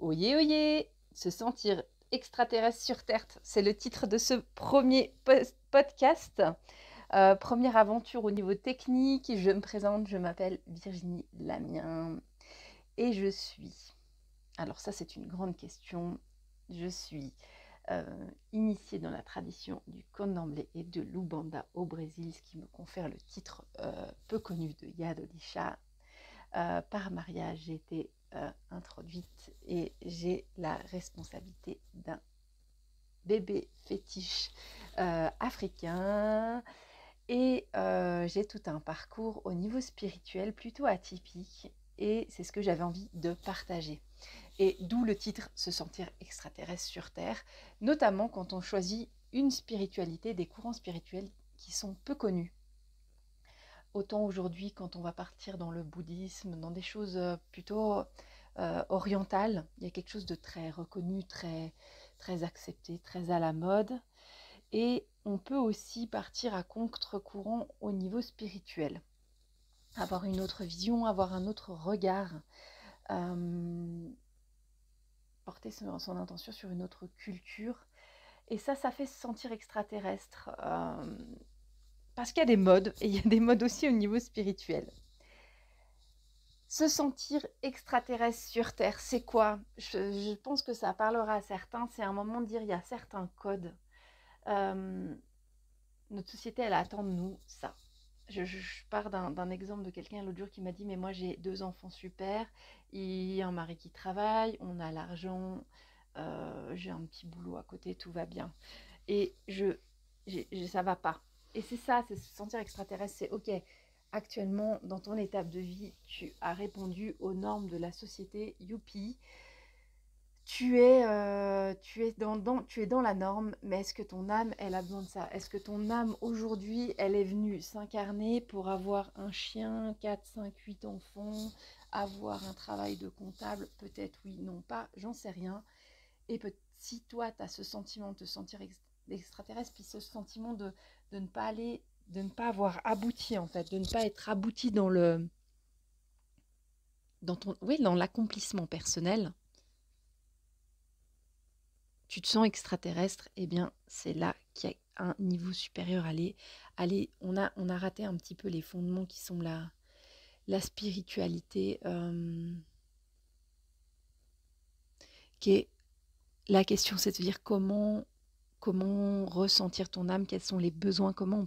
Oyez, oyez, se sentir extraterrestre sur Terre, c'est le titre de ce premier podcast. Première aventure au niveau technique. Je me présente, je m'appelle Virginie Lamien et je suis, alors ça c'est une grande question, je suis initiée dans la tradition du candomblé et de l'Ubanda au Brésil, ce qui me confère le titre peu connu de Yadodisha. Par mariage, j'ai été introduite et j'ai la responsabilité d'un bébé fétiche africain. Et j'ai tout un parcours au niveau spirituel plutôt atypique et c'est ce que j'avais envie de partager. Et d'où le titre Se sentir extraterrestre sur Terre, notamment quand on choisit une spiritualité, des courants spirituels qui sont peu connus. Autant aujourd'hui, quand on va partir dans le bouddhisme, dans des choses plutôt orientales, il y a quelque chose de très reconnu, très, très accepté, très à la mode. Et on peut aussi partir à contre-courant au niveau spirituel. Avoir une autre vision, avoir un autre regard, porter son intention sur une autre culture. Et ça fait se sentir extraterrestre. Parce qu'il y a des modes, et il y a des modes aussi au niveau spirituel. Se sentir extraterrestre sur Terre, c'est quoi ? Je pense que ça parlera à certains. C'est un moment de dire il y a certains codes. Notre société, elle attend de nous ça. Je pars d'un exemple de quelqu'un l'autre jour qui m'a dit mais moi j'ai 2 enfants super, il y a un mari qui travaille, on a l'argent, j'ai un petit boulot à côté, tout va bien. Et ça va pas. Et c'est ça, c'est se sentir extraterrestre, c'est ok. Actuellement, dans ton étape de vie, tu as répondu aux normes de la société, youpi. Tu es dans la norme, mais est-ce que ton âme, elle a besoin de ça? Est-ce que ton âme, aujourd'hui, elle est venue s'incarner pour avoir un chien, 4, 5, 8 enfants, avoir un travail de comptable? Peut-être oui, non pas, j'en sais rien. Et si toi, tu as ce sentiment de te sentir extraterrestre, puis ce sentiment de ne pas aller, de ne pas avoir abouti, en fait, de ne pas être abouti dans dans l'accomplissement personnel, tu te sens extraterrestre, eh bien, c'est là qu'il y a un niveau supérieur à aller. On a raté un petit peu les fondements qui sont la spiritualité, qui est la question, c'est de dire comment ressentir ton âme, quels sont les besoins, comment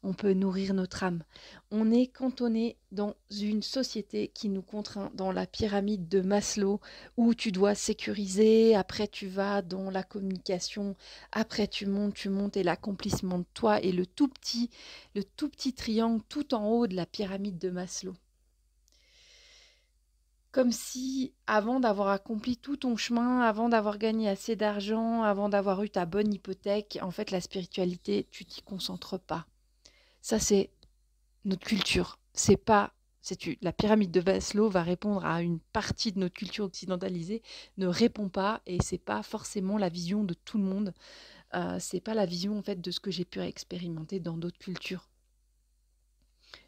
on peut nourrir notre âme. On est cantonné dans une société qui nous contraint dans la pyramide de Maslow où tu dois sécuriser, après tu vas dans la communication, après tu montes et l'accomplissement de toi et le tout petit triangle tout en haut de la pyramide de Maslow. Comme si, avant d'avoir accompli tout ton chemin, avant d'avoir gagné assez d'argent, avant d'avoir eu ta bonne hypothèque, en fait, la spiritualité, tu t'y concentres pas. Ça, c'est notre culture. C'est pas... La pyramide de Maslow va répondre à une partie de notre culture occidentalisée, ne répond pas, et c'est pas forcément la vision de tout le monde. C'est pas la vision, en fait, de ce que j'ai pu expérimenter dans d'autres cultures.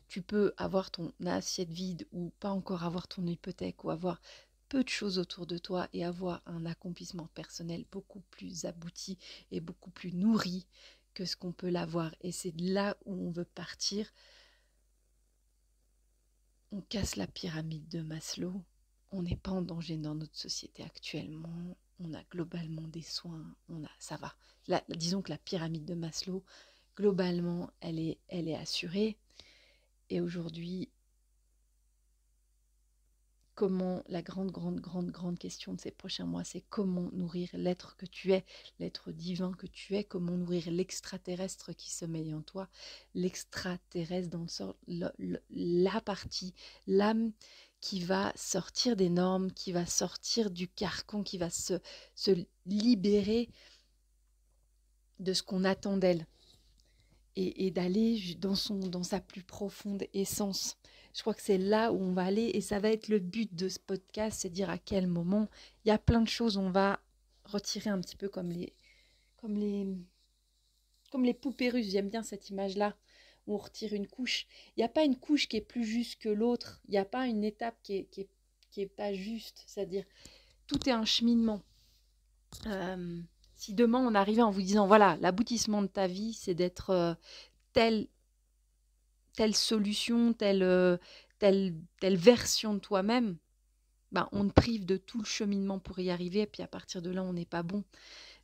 Tu peux avoir ton assiette vide ou pas encore avoir ton hypothèque ou avoir peu de choses autour de toi et avoir un accomplissement personnel beaucoup plus abouti et beaucoup plus nourri que ce qu'on peut l'avoir. Et c'est là où on veut partir. On casse la pyramide de Maslow. On n'est pas en danger dans notre société actuellement. On a globalement des soins. Ça va. Disons que la pyramide de Maslow, globalement, elle est assurée. Et aujourd'hui, comment la grande question de ces prochains mois, c'est comment nourrir l'être que tu es, l'être divin que tu es, comment nourrir l'extraterrestre qui sommeille en toi, l'extraterrestre dans le sort, la partie, l'âme qui va sortir des normes, qui va sortir du carcan, qui va se libérer de ce qu'on attend d'elle. Et d'aller dans sa plus profonde essence. Je crois que c'est là où on va aller et ça va être le but de ce podcast, c'est dire à quel moment. Il y a plein de choses, on va retirer un petit peu comme les poupées russes. J'aime bien cette image-là où on retire une couche. Il n'y a pas une couche qui est plus juste que l'autre. Il n'y a pas une étape qui est pas juste. C'est-à-dire tout est un cheminement. Si demain on arrivait en vous disant, voilà, l'aboutissement de ta vie, c'est d'être telle, telle solution, telle version de toi-même, ben, on te prive de tout le cheminement pour y arriver, et puis à partir de là, on n'est pas bon.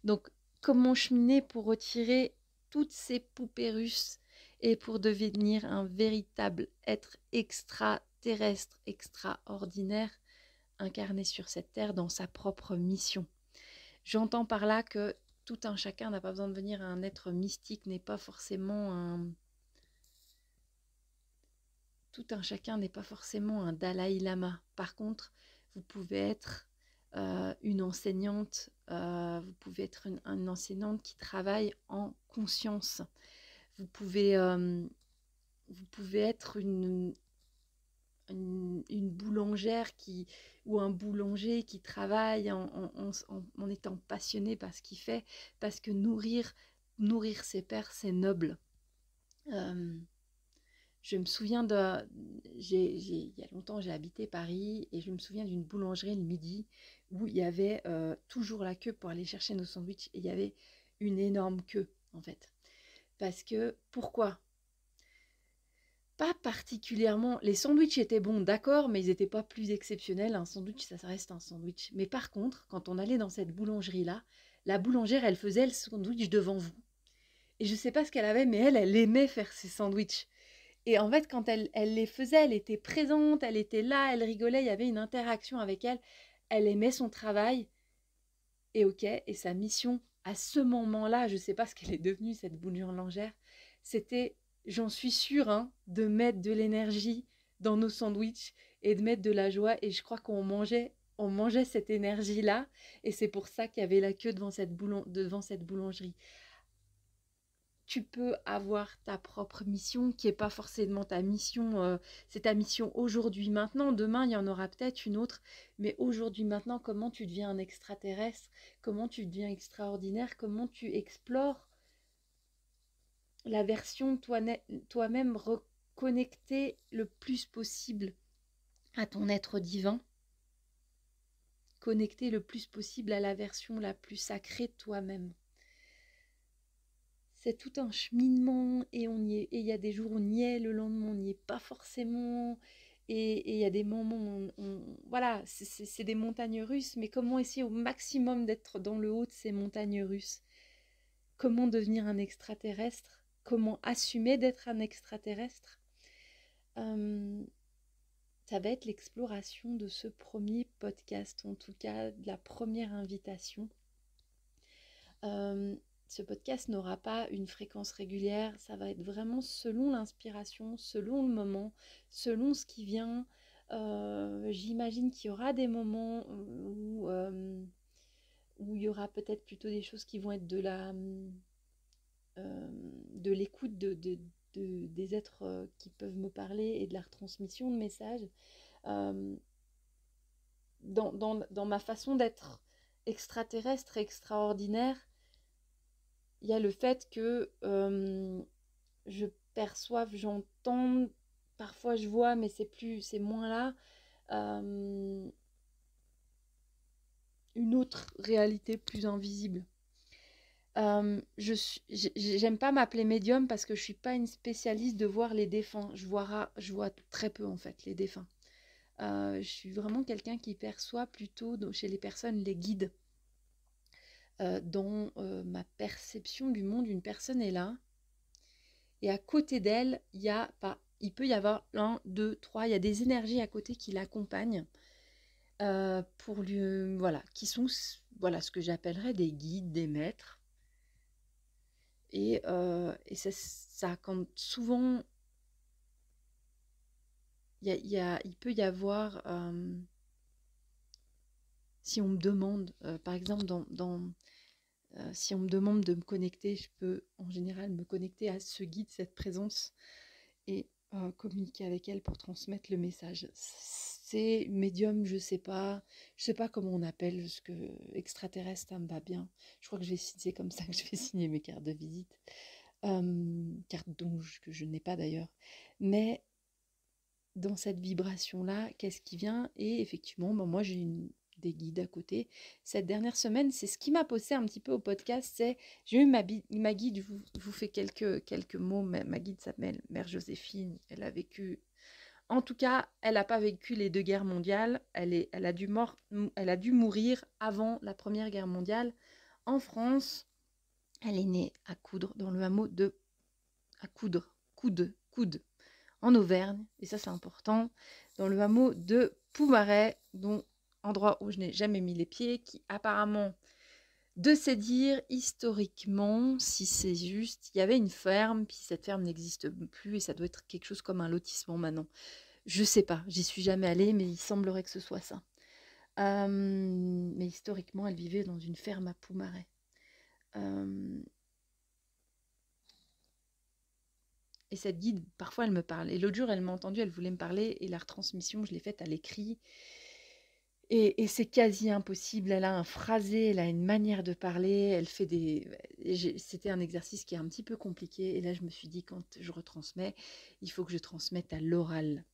Donc, comment cheminer pour retirer toutes ces poupées russes et pour devenir un véritable être extraterrestre, extraordinaire, incarné sur cette terre dans sa propre mission. J'entends par là que tout un chacun n'a pas besoin de devenir un être mystique, n'est pas forcément un... Tout un chacun n'est pas forcément un Dalai Lama. Par contre, vous pouvez être une enseignante, vous pouvez être une enseignante qui travaille en conscience. Vous pouvez être une boulangère ou un boulanger qui travaille en étant passionné par ce qu'il fait, parce que nourrir ses pairs, c'est noble. Je me souviens il y a longtemps, j'ai habité Paris et je me souviens d'une boulangerie le midi où il y avait toujours la queue pour aller chercher nos sandwichs et il y avait une énorme queue en fait. Parce que, pourquoi ? Pas particulièrement, les sandwichs étaient bons, d'accord, mais ils n'étaient pas plus exceptionnels. Un sandwich, ça reste un sandwich. Mais par contre, quand on allait dans cette boulangerie-là, la boulangère, elle faisait le sandwich devant vous. Et je ne sais pas ce qu'elle avait, mais elle aimait faire ses sandwichs. Et en fait, quand elle les faisait, elle était présente, elle était là, elle rigolait, il y avait une interaction avec elle. Elle aimait son travail. Et ok, et sa mission, à ce moment-là, je ne sais pas ce qu'elle est devenue, cette boulangère, c'était, j'en suis sûre, hein, de mettre de l'énergie dans nos sandwichs et de mettre de la joie. Et je crois on mangeait cette énergie-là. Et c'est pour ça qu'il y avait la queue devant cette boulangerie. Tu peux avoir ta propre mission qui n'est pas forcément ta mission, c'est ta mission aujourd'hui, maintenant. Demain, il y en aura peut-être une autre, mais aujourd'hui, maintenant, comment tu deviens un extraterrestre, comment tu deviens extraordinaire, comment tu explores la version de toi-même reconnectée le plus possible à ton être divin, connecté le plus possible à la version la plus sacrée de toi-même. C'est tout un cheminement et on y est, et il y a des jours où on y est, le lendemain on n'y est pas forcément, et il y a des moments où voilà, c'est des montagnes russes, mais comment essayer au maximum d'être dans le haut de ces montagnes russes? Comment devenir un extraterrestre? Comment assumer d'être un extraterrestre? Ça va être l'exploration de ce premier podcast, en tout cas de la première invitation. Ce podcast n'aura pas une fréquence régulière, ça va être vraiment selon l'inspiration, selon le moment, selon ce qui vient. J'imagine qu'il y aura des moments où il y aura peut-être plutôt des choses qui vont être de l'écoute des êtres qui peuvent me parler et de la retransmission de messages. Dans ma façon d'être extraterrestre et extraordinaire, il y a le fait que je perçoive, j'entends, parfois je vois, mais c'est moins là, une autre réalité plus invisible. J'aime pas m'appeler médium parce que je suis pas une spécialiste de voir les défunts. Je vois très peu en fait les défunts. Je suis vraiment quelqu'un qui perçoit plutôt chez les personnes les guides. Dans ma perception du monde, une personne est là. Et à côté d'elle, il peut y avoir 1, 2, 3, il y a des énergies à côté qui l'accompagnent pour lui, voilà, qui sont voilà, ce que j'appellerais des guides, des maîtres. Et ça quand souvent, il peut y avoir, si on me demande, par exemple, si on me demande de me connecter, je peux en général me connecter à ce guide, cette présence, et communiquer avec elle pour transmettre le message. C'est médium, je sais pas comment on appelle ce que extraterrestre, ça me va bien. Je crois que c'est comme ça que je vais signer mes cartes de visite, cartes que je n'ai pas d'ailleurs. Mais dans cette vibration là, qu'est-ce qui vient? Et effectivement, moi j'ai des guides à côté. Cette dernière semaine, c'est ce qui m'a poussé un petit peu au podcast, c'est j'ai eu ma guide, je vous fais quelques mots, ma guide s'appelle Mère Joséphine, elle a vécu, en tout cas, elle n'a pas vécu les 2 guerres mondiales, elle a dû mourir avant la Première Guerre mondiale en France. Elle est née à Coudre, dans le hameau de Coude, en Auvergne, et ça c'est important, dans le hameau de Poumarais, dont endroit où je n'ai jamais mis les pieds, qui apparemment, de se dire historiquement, si c'est juste, il y avait une ferme, puis cette ferme n'existe plus, et ça doit être quelque chose comme un lotissement maintenant. Je sais pas, j'y suis jamais allée, mais il semblerait que ce soit ça. Mais historiquement, elle vivait dans une ferme à Poumarais. Euh, Et cette guide, parfois, elle me parle. Et l'autre jour, elle m'a entendu, elle voulait me parler. Et la retransmission, je l'ai faite à l'écrit. Et c'est quasi impossible. Elle a un phrasé, elle a une manière de parler. Elle fait des... C'était un exercice qui est un petit peu compliqué. Et là, je me suis dit, quand je retransmets, il faut que je transmette à l'oral.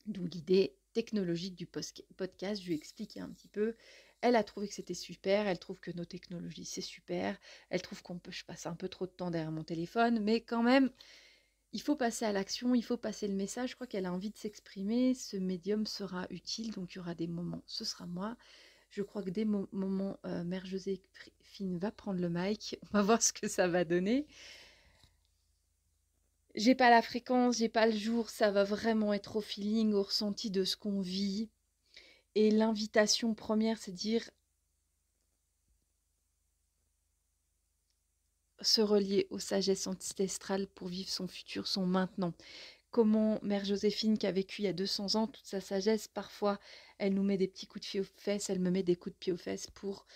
D'où l'idée technologique du podcast. Je lui ai expliqué un petit peu. Elle a trouvé que c'était super. Elle trouve que nos technologies, c'est super. Elle trouve je passe un peu trop de temps derrière mon téléphone. Mais quand même... Il faut passer à l'action, il faut passer le message. Je crois qu'elle a envie de s'exprimer. Ce médium sera utile, donc il y aura des moments. Ce sera moi. Je crois que des moments, Mère Joséphine va prendre le mic. On va voir ce que ça va donner. J'ai pas la fréquence, j'ai pas le jour. Ça va vraiment être au feeling, au ressenti de ce qu'on vit. Et l'invitation première, c'est de dire se relier aux sagesses ancestrales pour vivre son futur, son maintenant. Comment Mère Joséphine, qui a vécu il y a 200 ans, toute sa sagesse, parfois, elle nous met des petits coups de pied aux fesses, elle me met des coups de pied aux fesses pour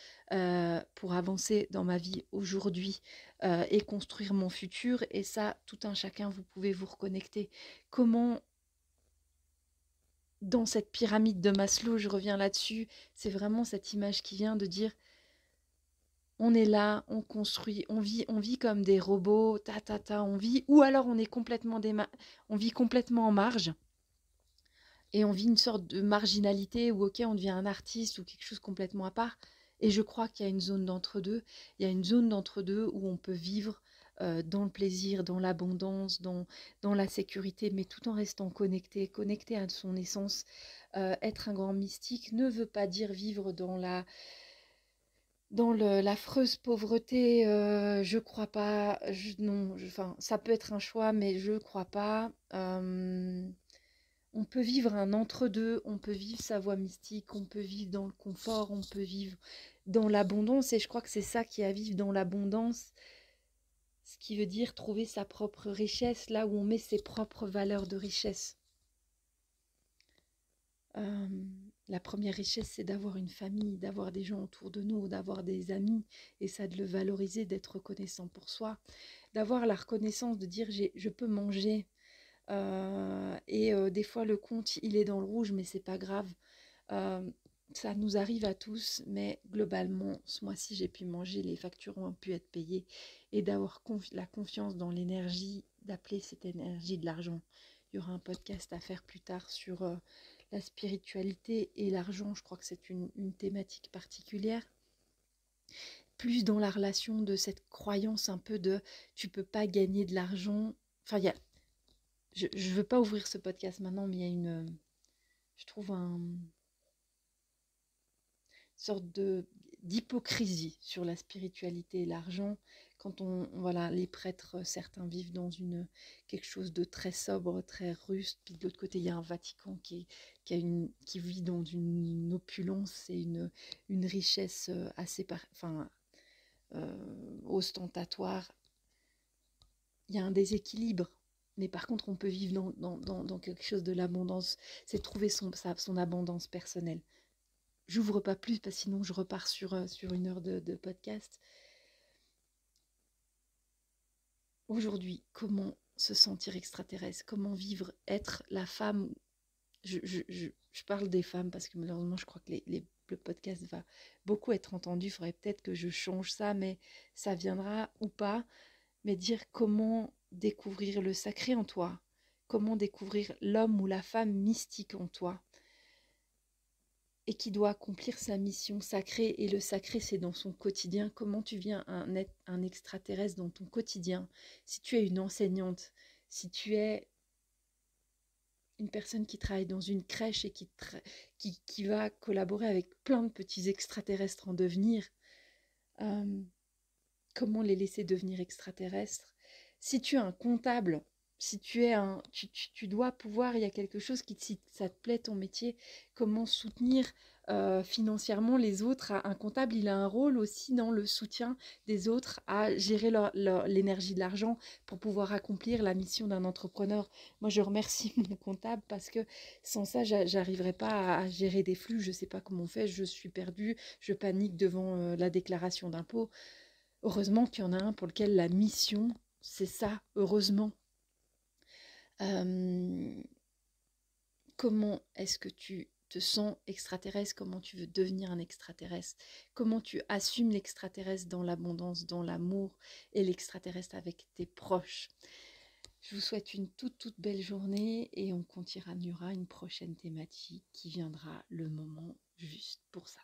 avancer dans ma vie aujourd'hui et construire mon futur. Et ça, tout un chacun, vous pouvez vous reconnecter. Comment, dans cette pyramide de Maslow, je reviens là-dessus, c'est vraiment cette image qui vient de dire on est là, on construit, on vit comme des robots, on vit, ou alors on est complètement on vit complètement en marge. Et on vit une sorte de marginalité où, ok, on devient un artiste ou quelque chose complètement à part. Et je crois qu'il y a une zone d'entre-deux. Il y a une zone d'entre-deux où on peut vivre dans le plaisir, dans l'abondance, dans la sécurité, mais tout en restant connecté à son essence. Être un grand mystique ne veut pas dire vivre dans l'affreuse pauvreté. Je crois pas. Non, enfin, ça peut être un choix, mais je crois pas. On peut vivre un entre-deux, on peut vivre sa voie mystique, on peut vivre dans le confort, on peut vivre dans l'abondance. Et je crois que c'est ça qui est à vivre dans l'abondance, ce qui veut dire trouver sa propre richesse, là où on met ses propres valeurs de richesse. Euh, la première richesse, c'est d'avoir une famille, d'avoir des gens autour de nous, d'avoir des amis, et ça de le valoriser, d'être reconnaissant pour soi, d'avoir la reconnaissance de dire je peux manger. Des fois le compte il est dans le rouge, mais c'est pas grave. Euh, Ça nous arrive à tous, mais globalement, ce mois-ci, j'ai pu manger, les factures ont pu être payées et d'avoir la confiance dans l'énergie, d'appeler cette énergie de l'argent. Il y aura un podcast à faire plus tard sur la spiritualité et l'argent. Je crois que c'est une thématique particulière. Plus dans la relation de cette croyance un peu de tu peux pas gagner de l'argent. Enfin, je ne veux pas ouvrir ce podcast maintenant, mais il y a je trouve une sorte d'hypocrisie sur la spiritualité et l'argent. Quand voilà, les prêtres, certains vivent dans quelque chose de très sobre, très ruste, puis de l'autre côté, il y a un Vatican qui vit dans une opulence et une richesse assez ostentatoire. Il y a un déséquilibre. Mais par contre, on peut vivre dans quelque chose de l'abondance. C'est trouver son abondance personnelle. J'ouvre pas plus parce que sinon je repars sur 1 heure de podcast. Aujourd'hui, comment se sentir extraterrestre? Comment vivre, être la femme? Je parle des femmes parce que malheureusement, je crois que le podcast va beaucoup être entendu. Il faudrait peut-être que je change ça, mais ça viendra ou pas. Mais dire comment découvrir le sacré en toi, comment découvrir l'homme ou la femme mystique en toi. et qui doit accomplir sa mission sacrée. Et le sacré, c'est dans son quotidien. Comment tu viens un extraterrestre dans ton quotidien? Si tu es une enseignante, si tu es une personne qui travaille dans une crèche et qui va collaborer avec plein de petits extraterrestres en devenir, euh, comment les laisser devenir extraterrestres? Si tu es un comptable, si tu es tu dois pouvoir, il y a quelque chose si ça te plaît ton métier, comment soutenir financièrement les autres. Un comptable, il a un rôle aussi dans le soutien des autres à gérer l'énergie de l'argent pour pouvoir accomplir la mission d'un entrepreneur. Moi, je remercie mon comptable parce que sans ça, j'arriverais pas à gérer des flux. Je sais pas comment on fait, je suis perdue, je panique devant la déclaration d'impôt. Heureusement qu'il y en a un pour lequel la mission, c'est ça, heureusement. Euh, Comment est-ce que tu te sens extraterrestre? Comment tu veux devenir un extraterrestre? Comment tu assumes l'extraterrestre dans l'abondance, dans l'amour et l'extraterrestre avec tes proches? Je vous souhaite une toute belle journée et on continuera une prochaine thématique qui viendra le moment juste pour ça.